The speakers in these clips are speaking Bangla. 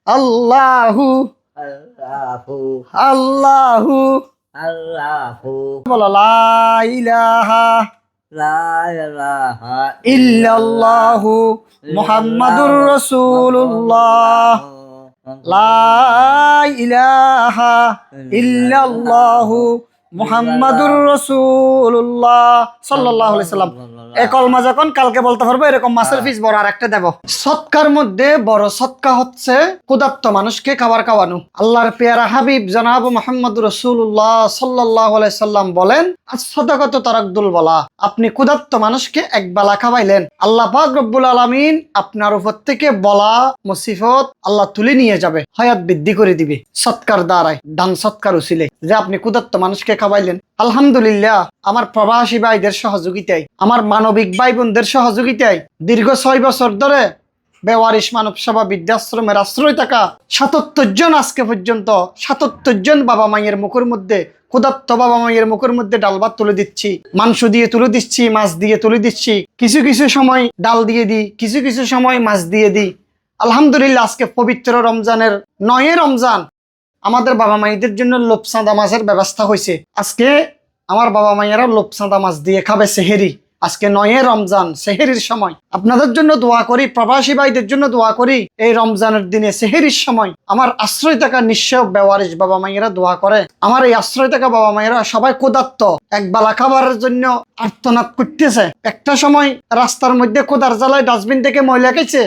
আল্লাহু আল্লাহু আল্লাহু আল্লাহু বলো লা ইলাহা লা ইলাহা ইল্লাল্লাহু মুহাম্মাদুর রাসূলুল্লাহ লা ইলাহা ইল্লাল্লাহু মুহাম্মাদুর রাসূলুল্লাহ সাল্লাল্লাহু আলাইহি সাল্লাম। এই কলমা যখন কালকে বলতে পারবো এরকম মাছের পিস বড় আর একটা দেব। সৎকার মধ্যে বড় সৎকা হচ্ছে ক্ষুধার্ত মানুষকে খাবার খাওয়ানো। আল্লাহর পেয়ারা হাবিব জনাব মুহাম্মদুর রাসূলুল্লাহ সাল্লাল্লাহু আলাইহি সাল্লাম বলেন, আস-সাদাকাত তারাকদুল বালা। আপনি ক্ষুধার্ত মানুষকে একবেলা খাওয়াইলেন, আল্লাহ পাক রব্বুল আলামিন আপনার উপর থেকে বলা মুসিবত আল্লাহ তুলে নিয়ে যাবে, হায়াত বৃদ্ধি করে দিবে সৎকার দ্বারাই, দান সৎকার উসিলে যে আপনি ক্ষুধার্ত মানুষকে খাওয়াইলেন। আলহামদুলিল্লাহ, আমার প্রবাসী ভাইদের সহযোগিতায়, আমার মানবিক ভাই বোনদের সহযোগিতায় দীর্ঘ 6 বছর ধরে বেওয়ারিশ মানব সেবা বৃদ্ধাশ্রমের আশ্রয় থাকা 77 জন আজকে পর্যন্ত 77 জন বাবা মায়ের মুখের মধ্যে, ক্ষুধার্ত বাবা মায়ের মুখের মধ্যে ডাল ভাত তুলে দিচ্ছি, মাংস দিয়ে তুলে দিচ্ছি, মাছ দিয়ে তুলে দিচ্ছি, কিছু কিছু সময় ডাল দিয়ে দিই, কিছু কিছু সময় মাছ দিয়ে দিই। আলহামদুলিল্লাহ, আজকে পবিত্র রমজানের 9 রমজান আমাদের বাবা মায়েদের জন্য লোপচাঁদা মাছের ব্যবস্থা হয়েছে। আজকে আমার বাবা মায়েরা লোপচাঁদা মাছ দিয়ে খাবে সেহেরি। আজকে 9 রমজান সেহেরির সময় আপনাদের জন্য দোয়া করি, প্রবাসী ভাইদের জন্য দোয়া করি। এই রমজানের দিনে সেহেরির সময় আমার আশ্রয় থাকা নিঃস্ব বেওয়ারিশ বাবা মায়েরা দোয়া করে। আমার এই আশ্রয় থাকা বাবা মায়েরা সবাই ক্ষুধার্ত, একবেলা খাবারের জন্য আর্তনাদ করতেছে। একটা সময় রাস্তার মধ্যে ক্ষুধার জ্বালায় ডাস্টবিন থেকে ময়লা খেয়েছে।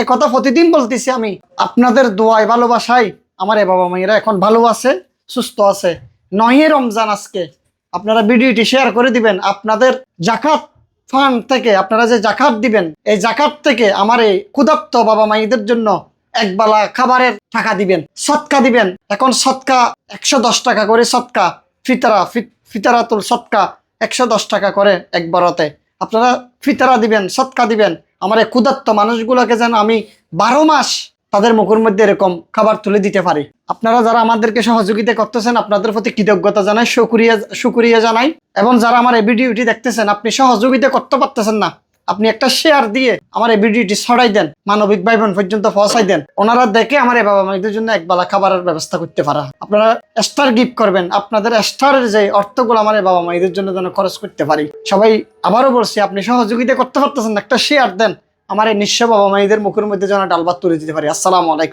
একথা প্রতিদিন বলতেছি আমি। আপনাদের দোয়ায় ভালোবাসায় আমার এই বাবা মায়েরা এখন ভালো আছে, সুস্থ আছে। 9 রমজান আজকে আপনারা ভিডিওটি শেয়ার করে দিবেন। আপনাদের জাকাত ফান্ড থেকে আপনারা যে জাকাত দিবেন, এই জাকাত থেকে আমার এই ক্ষুধার্ত বাবা মায়েদের জন্য একবেলা খাবারের টাকা দিবেন, সৎকা দিবেন। এখন সৎকা 110 টাকা করে, সৎকা ফিতরাতুল সৎকা 110 টাকা করে একবারতে আপনারা ফিতরা দিবেন, সৎকা দিবেন। আমার এই ক্ষুধার্ত মানুষগুলোকে যেন আমি 12 মাস তাদের মুখের মধ্যে এরকম খাবার তুলে দিতে পারি। আপনারা যারা আমাদেরকে সহযোগিতা করতেছেন, আপনাদের প্রতি কৃতজ্ঞতা জানাই, শুকরিয়া জানাই। এবং যারা আমার এই ভিডিওটি দেখতেছেন, আপনি সহযোগিতা করতে পারতেছেন না, আপনি একটা শেয়ার দিয়ে আমার এই ভিডিওটি ছড়াই দেন, মানবিক ভাই বোন পর্যন্ত পৌঁছাই দেন। ওনারা দেখে আমার এই বাবা মায়েদের জন্য একবেলা খাবারের ব্যবস্থা করতে পারা। আপনারা স্টার গিফট করবেন, আপনাদের স্টারের যে অর্থগুলো আমার এই বাবা মায়েদের জন্য যেন খরচ করতে পারি। সবাই আবারও বলছি, আপনি সহযোগিতা করতে পারতেছেন না, একটা শেয়ার দেন, আমার এই নিঃস্ব বাবা মায়েদের মুখের মধ্যে যেন ডাল ভাত তুলে দিতে পারি। আসসালামু আলাইকুম।